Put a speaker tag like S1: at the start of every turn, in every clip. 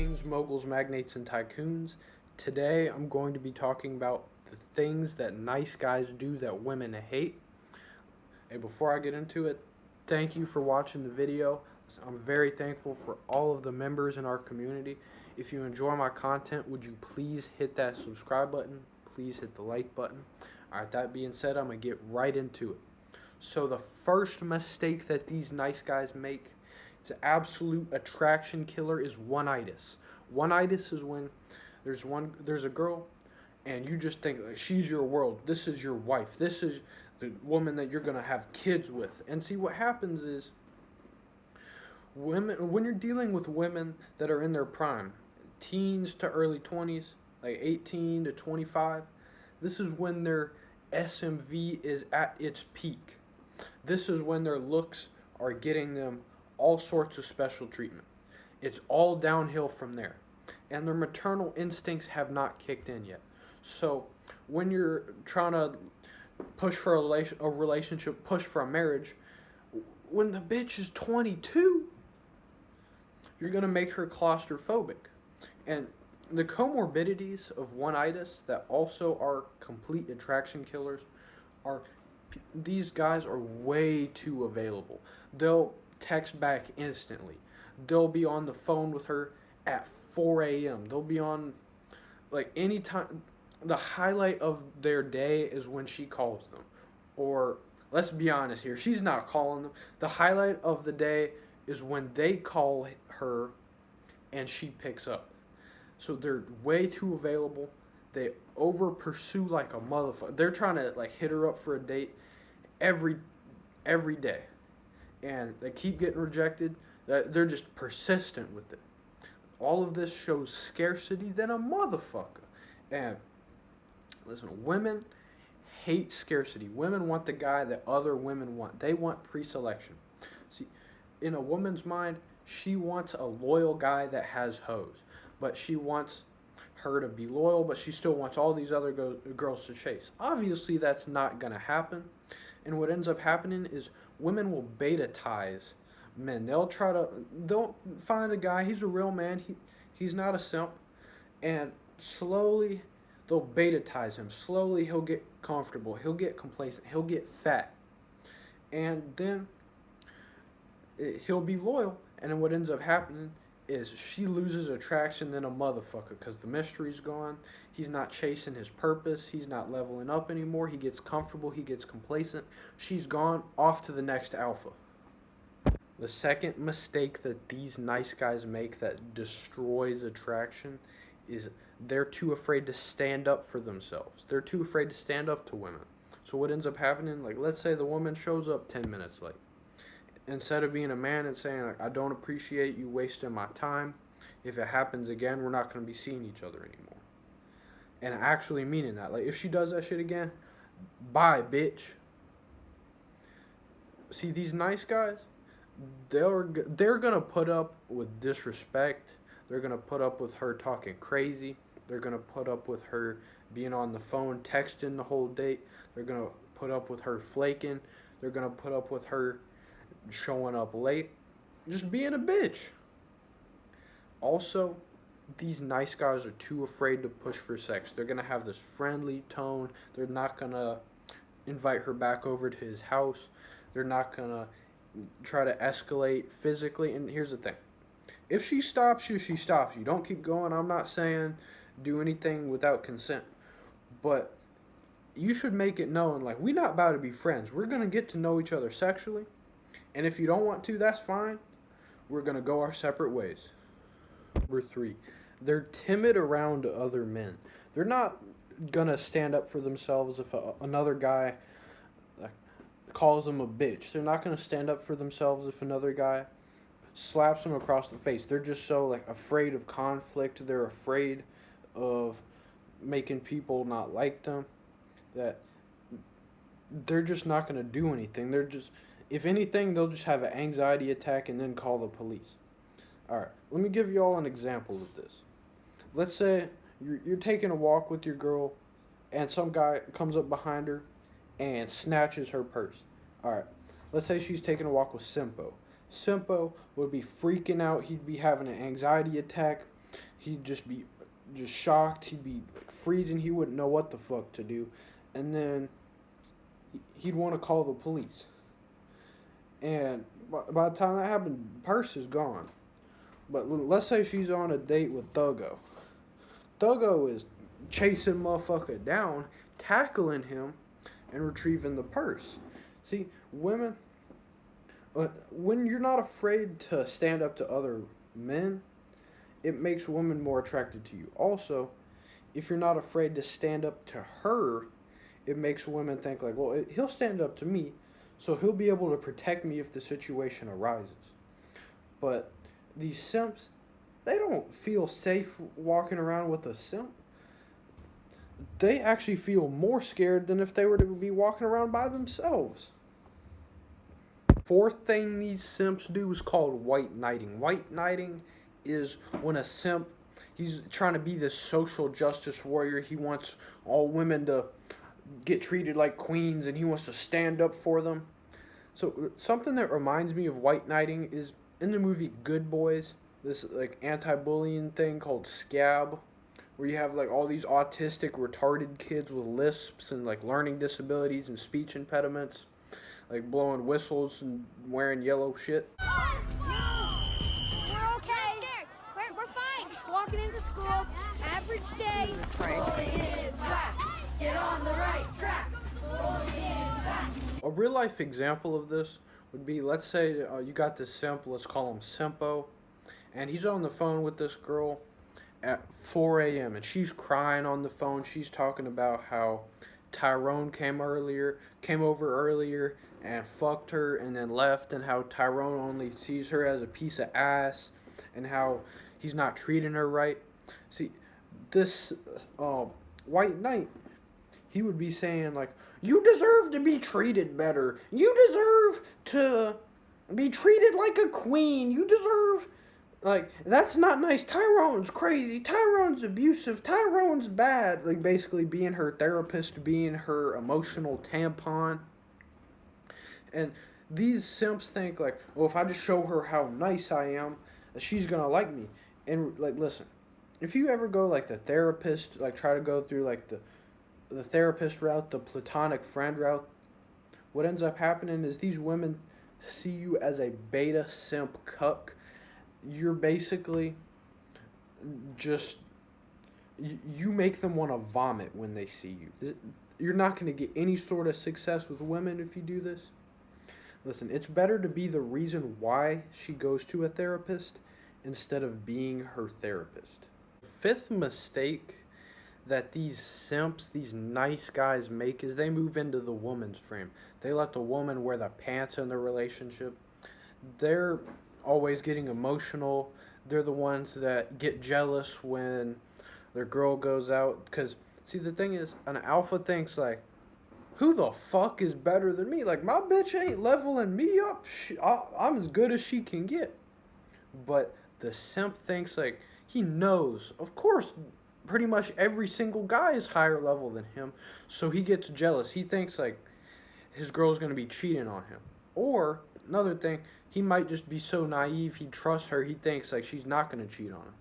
S1: Kings, moguls, magnates, and tycoons. Today I'm going to be talking about the things that nice guys do that women hate. And before I get into it, thank you for watching the video. I'm very thankful for all of the members in our community. If you enjoy my content, would you please hit that subscribe button? Please hit the like button. Alright, that being said, I'm going to get right into it. So the first mistake that these nice guys make, it's an absolute attraction killer, is one-itis. One-itis is when there's a girl and you just think like, she's your world. This is your wife. This is the woman that you're going to have kids with. And see, what happens is women, when you're dealing with women that are in their prime, teens to early 20s, like 18 to 25, this is when their SMV is at its peak. This is when their looks are getting them all sorts of special treatment. It's all downhill from there. And their maternal instincts have not kicked in yet. So when you're trying to push for a relationship, push for a marriage, when the bitch is 22, you're going to make her claustrophobic. And the comorbidities of one-itis that also are complete attraction killers are these guys are way too available. They'll text back instantly. They'll be on the phone with her at 4 a.m. They'll be on, like, anytime. The highlight of their day is when she calls them. Or, let's be honest here, she's not calling them. The highlight of the day is when they call her and she picks up. So they're way too available. They over pursue like a motherfucker. They're trying to like hit her up for a date every day, and they keep getting rejected. They're just persistent with it. All of this shows scarcity than a motherfucker. And listen, women hate scarcity. Women want the guy that other women want. They want pre-selection. See, in a woman's mind, she wants a loyal guy that has hoes, but she wants her to be loyal, but she still wants all these other girls to chase. Obviously, that's not going to happen. And what ends up happening is women will beta-tize men. They'll find a guy, he's a real man, he's not a simp, and slowly they'll beta-tize him. Slowly he'll get comfortable, he'll get complacent, he'll get fat. And then he'll be loyal, and then what ends up happening is she loses attraction than a motherfucker because the mystery's gone. He's not chasing his purpose. He's not leveling up anymore. He gets comfortable. He gets complacent. She's gone off to the next alpha. The second mistake that these nice guys make that destroys attraction is they're too afraid to stand up for themselves. They're too afraid to stand up to women. So what ends up happening, like let's say the woman shows up 10 minutes late. Instead of being a man and saying, like, I don't appreciate you wasting my time. If it happens again, we're not going to be seeing each other anymore. And actually meaning that. Like, if she does that shit again, bye, bitch. See, these nice guys, they're going to put up with disrespect. They're going to put up with her talking crazy. They're going to put up with her being on the phone, texting the whole date. They're going to put up with her flaking. They're going to put up with her showing up late, just being a bitch. Also, these nice guys are too afraid to push for sex. They're going to have this friendly tone. They're not going to invite her back over to his house. They're not going to try to escalate physically. And here's the thing. If she stops you, she stops you. Don't keep going. I'm not saying do anything without consent. But you should make it known, like, we're not about to be friends. We're going to get to know each other sexually. And if you don't want to, that's fine. We're going to go our separate ways. Number 3, they're timid around other men. They're not going to stand up for themselves if another guy calls them a bitch. They're not going to stand up for themselves if another guy slaps them across the face. They're just so like afraid of conflict. They're afraid of making people not like them that they're just not going to do anything. They're just... If anything, they'll just have an anxiety attack and then call the police. Alright, let me give you all an example of this. Let's say you're taking a walk with your girl and some guy comes up behind her and snatches her purse. Alright, let's say she's taking a walk with Simpo. Simpo would be freaking out. He'd be having an anxiety attack. He'd just be just shocked. He'd be like freezing. He wouldn't know what the fuck to do, and then he'd want to call the police. And by the time that happened, the purse is gone. But let's say she's on a date with Thuggo. Thuggo is chasing motherfucker down, tackling him, and retrieving the purse. See, women, when you're not afraid to stand up to other men, it makes women more attracted to you. Also, if you're not afraid to stand up to her, it makes women think like, well, he'll stand up to me, so he'll be able to protect me if the situation arises. But these simps, they don't feel safe walking around with a simp. They actually feel more scared than if they were to be walking around by themselves. Fourth thing these simps do is called white knighting. White knighting is when a simp, he's trying to be this social justice warrior. He wants all women to get treated like queens, and he wants to stand up for them. So something that reminds me of white knighting is in the movie Good Boys, this like anti-bullying thing called Scab, where you have like all these autistic retarded kids with lisps and like learning disabilities and speech impediments, like blowing whistles and wearing yellow shit.
S2: We're okay. Scared. We're fine. Just walking into school. Average day.
S3: Jesus Christ.
S2: Get on the right track.
S1: A real life example of this would be, let's say you got this simp, let's call him Simpo, and he's on the phone with this girl at 4 a.m. and she's crying on the phone. She's talking about how Tyrone came over earlier and fucked her and then left, and how Tyrone only sees her as a piece of ass, and how he's not treating her right. See, this white knight, he would be saying like, you deserve to be treated better. You deserve to be treated like a queen. You deserve, like, that's not nice. Tyrone's crazy. Tyrone's abusive. Tyrone's bad. Like, basically being her therapist, being her emotional tampon. And these simps think like, well, if I just show her how nice I am, she's gonna like me. And like, listen, if you ever go like the therapist, like try to go through like the therapist route, the platonic friend route, what ends up happening is these women see you as a beta simp cuck. You're basically just, you make them want to vomit when they see you. You're not going to get any sort of success with women if you do this. Listen, it's better to be the reason why she goes to a therapist instead of being her therapist. Fifth mistake that these simps, these nice guys make is they move into the woman's frame. They let the woman wear the pants in the relationship. They're always getting emotional. They're the ones that get jealous when their girl goes out. Because, see, the thing is, an alpha thinks like, who the fuck is better than me? Like, my bitch ain't leveling me up. I'm as good as she can get. But the simp thinks like, he knows, of course, pretty much every single guy is higher level than him, so he gets jealous. He thinks like his girl's going to be cheating on him. Or another thing, he might just be so naive, he trusts her, he thinks like she's not going to cheat on him.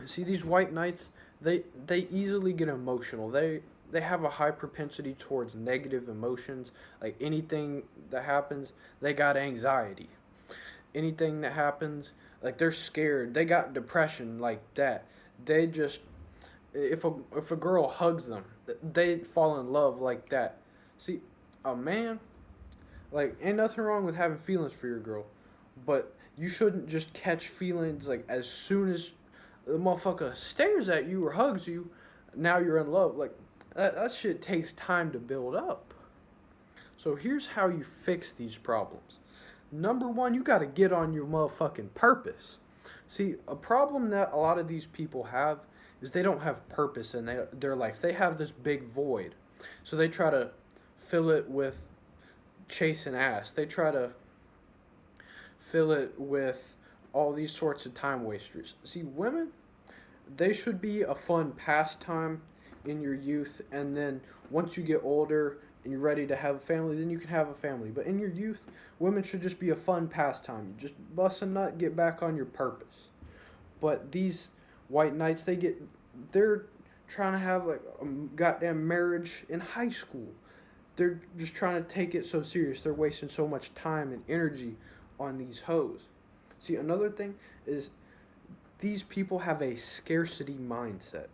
S1: And see, these white knights, they easily get emotional. They have a high propensity towards negative emotions. Like anything that happens, they got anxiety. Anything that happens, like they're scared. They got depression like that. They just, if a girl hugs them, they fall in love like that. See, a man, like, ain't nothing wrong with having feelings for your girl, but you shouldn't just catch feelings like as soon as the motherfucker stares at you or hugs you, now you're in love. Like, that shit takes time to build up. So here's how you fix these problems. Number one, you gotta get on your motherfucking purpose. See, a problem that a lot of these people have is they don't have purpose in their life. They have this big void. So they try to fill it with chasing ass. They try to fill it with all these sorts of time wasters. See, women, they should be a fun pastime in your youth, and then once you get older and you're ready to have a family, then you can have a family. But in your youth, women should just be a fun pastime. You just bust a nut, get back on your purpose. But these white knights, they're trying to have like a goddamn marriage in high school. They're just trying to take it so serious. They're wasting so much time and energy on these hoes. See, another thing is these people have a scarcity mindset.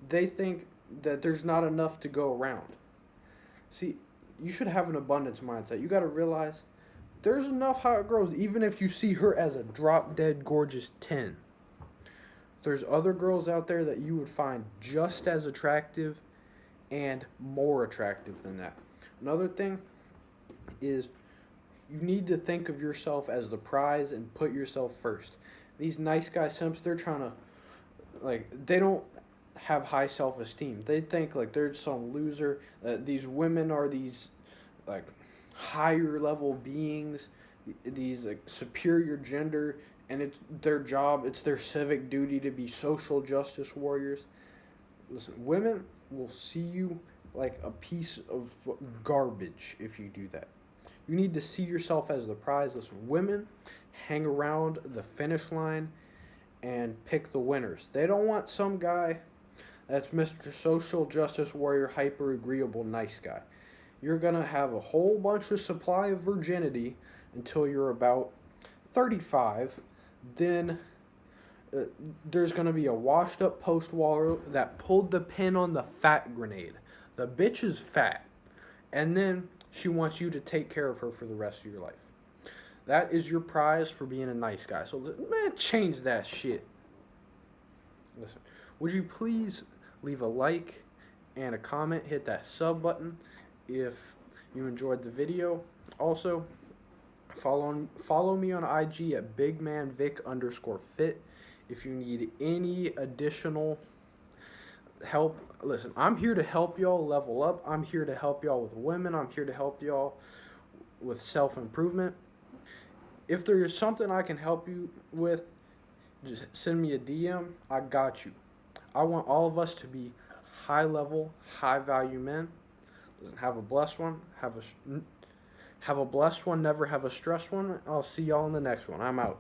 S1: They think that there's not enough to go around. See, you should have an abundance mindset. You got to realize there's enough hot girls, even if you see her as a drop dead gorgeous 10. There's other girls out there that you would find just as attractive and more attractive than that. Another thing is you need to think of yourself as the prize and put yourself first. These nice guy simps, they're trying to, they don't have high self-esteem. They think like they're some loser. These women are these like higher level beings, these like superior gender, and it's their job, it's their civic duty to be social justice warriors. Listen, women will see you like a piece of garbage if you do that. You need to see yourself as the prize. Listen, women hang around the finish line and pick the winners. They don't want some guy that's Mr. Social Justice Warrior, hyper agreeable, nice guy. You're going to have a whole bunch of supply of virginity until you're about 35. Then there's going to be a washed up post-waller that pulled the pin on the fat grenade. The bitch is fat. And then she wants you to take care of her for the rest of your life. That is your prize for being a nice guy. So, man, change that shit. Listen, would you please leave a like and a comment, hit that sub button if you enjoyed the video. Also, follow me on IG at bigmanvic_fit if you need any additional help. Listen, I'm here to help y'all level up. I'm here to help y'all with women. I'm here to help y'all with self-improvement. If there is something I can help you with, just send me a DM. I got you. I want all of us to be high-level, high-value men. Listen, have a blessed one. Have a blessed one. Never have a stressed one. I'll see y'all in the next one. I'm out.